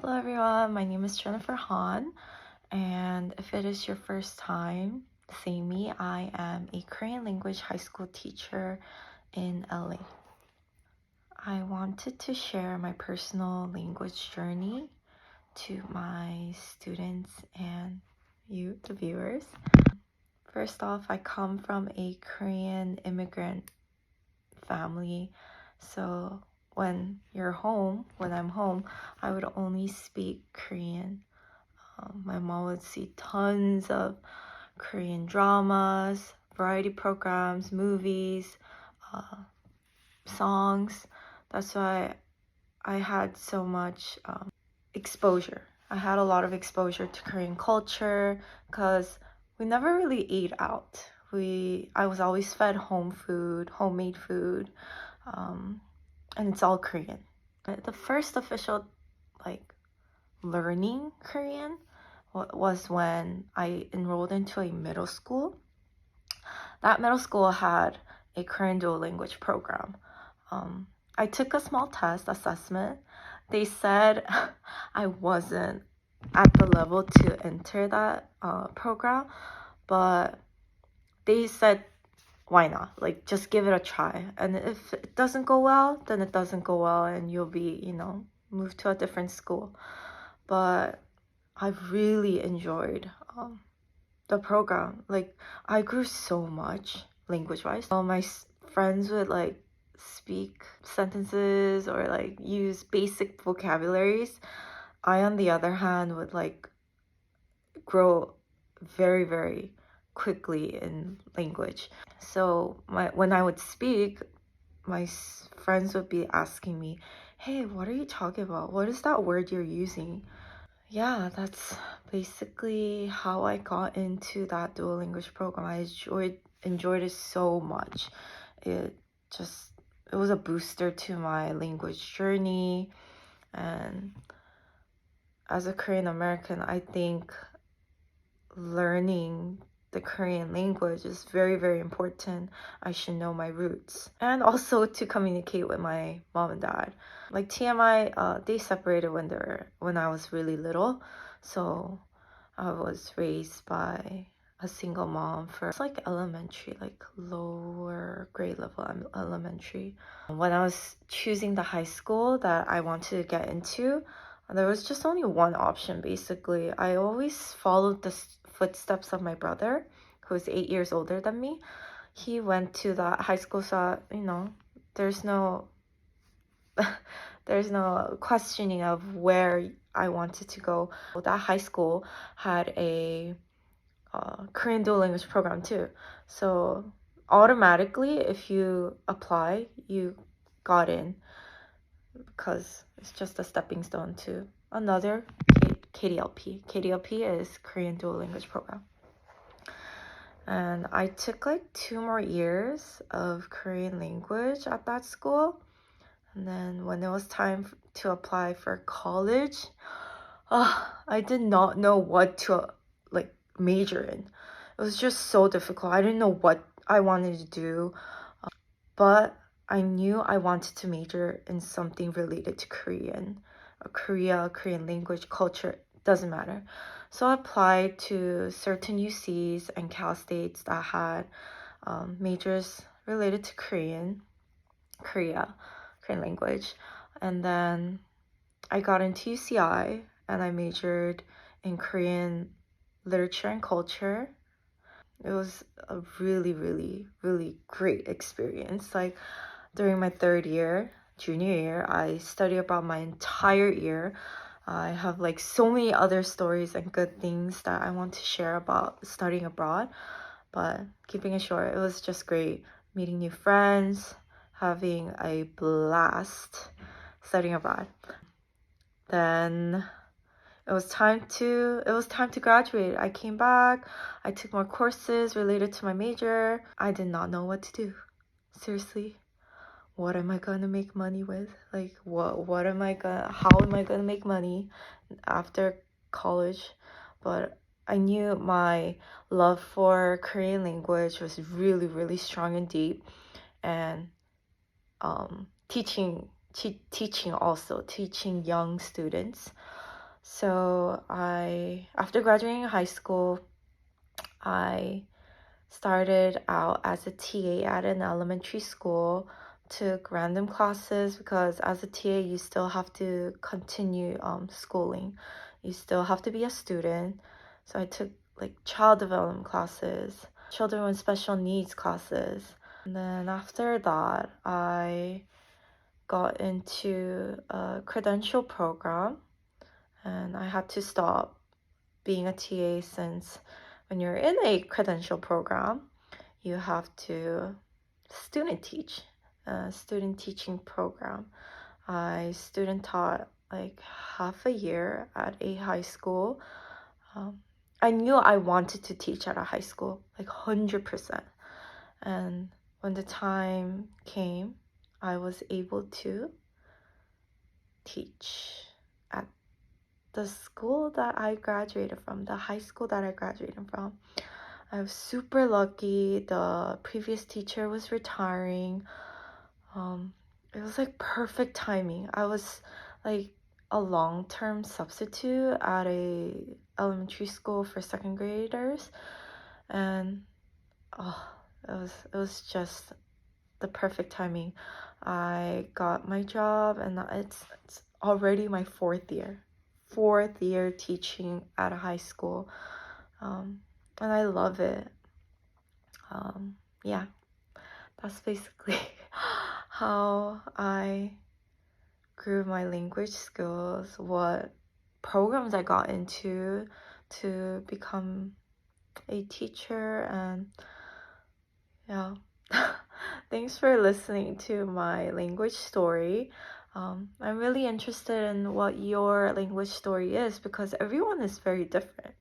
Hello everyone, my name is Jennifer Han, and if it is your first time seeing me, I am a Korean language high school teacher in LA. I wanted to share my personal language journey to my students and you, the viewers. First off, I come from a Korean immigrant family, so when I'm home, I would only speak Korean. My mom would see tons of Korean dramas, variety programs, movies, songs. That's why I had so much exposure. I had a lot of exposure to Korean culture because we never really ate out. I was always fed home food, homemade food, and it's all Korean. The first official learning Korean was when I enrolled into a middle school. That middle school had a Korean dual language program. I took a small test assessment. They said I wasn't at the level to enter that program, but they said, why not? Just give it a try. And if it doesn't go well, then it doesn't go well, and you'll be, moved to a different school. But I really enjoyed the program. I grew so much language-wise. My friends would speak sentences or use basic vocabularies. I, on the other hand, would grow very, very quickly in language. So when I would speak, my friends would be asking me, "Hey, what are you talking about? What is that word you're using?" Yeah, that's basically how I got into that dual language program. I enjoyed it so much. It was a booster to my language journey. And as a Korean American, I think learning the Korean language is very, very important. I should know my roots. And also to communicate with my mom and dad. Like TMI, they separated when I was really little. So I was raised by a single mom for elementary, lower grade level elementary. When I was choosing the high school that I wanted to get into, there was just only one option basically. I always followed the footsteps of my brother, who is 8 years older than me. He went to that high school, so there's no there's no questioning of where I wanted to go. That high school had a Korean dual language program too, so automatically if you apply, you got in, because it's just a stepping stone to another KDLP. KDLP is Korean dual language program. And I took 2 more years of Korean language at that school. And then when it was time to apply for college, I did not know what to major in. It was just so difficult. I didn't know what I wanted to do, but I knew I wanted to major in something related to Korean, Korean language, culture, doesn't matter. So I applied to certain UCs and Cal States that had majors related to Korean language. And then I got into UCI and I majored in Korean literature and culture. It was a really, really, really great experience. During my third year, junior year, I studied abroad my entire year. I have so many other stories and good things that I want to share about studying abroad, but keeping it short, it was just great meeting new friends, having a blast studying abroad. Then it was time to graduate. I came back. I took more courses related to my major. I did not know what to do. Seriously, what am I gonna make money with? How am I gonna make money after college? But I knew my love for Korean language was really, really strong and deep, and teaching young students. So after graduating high school, I started out as a TA at an elementary school, took random classes because as a TA, you still have to continue schooling. You still have to be a student. So I took like child development classes, children with special needs classes. And then after that, I got into a credential program and I had to stop being a TA since when you're in a credential program, you have to student teach, a student teaching program. I student taught like half a year at a high school. I knew I wanted to teach at a high school, like 100%. And when the time came, I was able to teach at the school that I graduated from, the high school that I graduated from. I was super lucky. The previous teacher was retiring. It was like perfect timing. I was like a long-term substitute at a elementary school for second graders, and it was just the perfect timing. I got my job, and it's already my fourth year teaching at a high school, and I love it. Yeah, that's basically how I grew my language skills, what programs I got into to become a teacher, and yeah. Thanks for listening to my language story. I'm really interested in what your language story is because everyone is very different.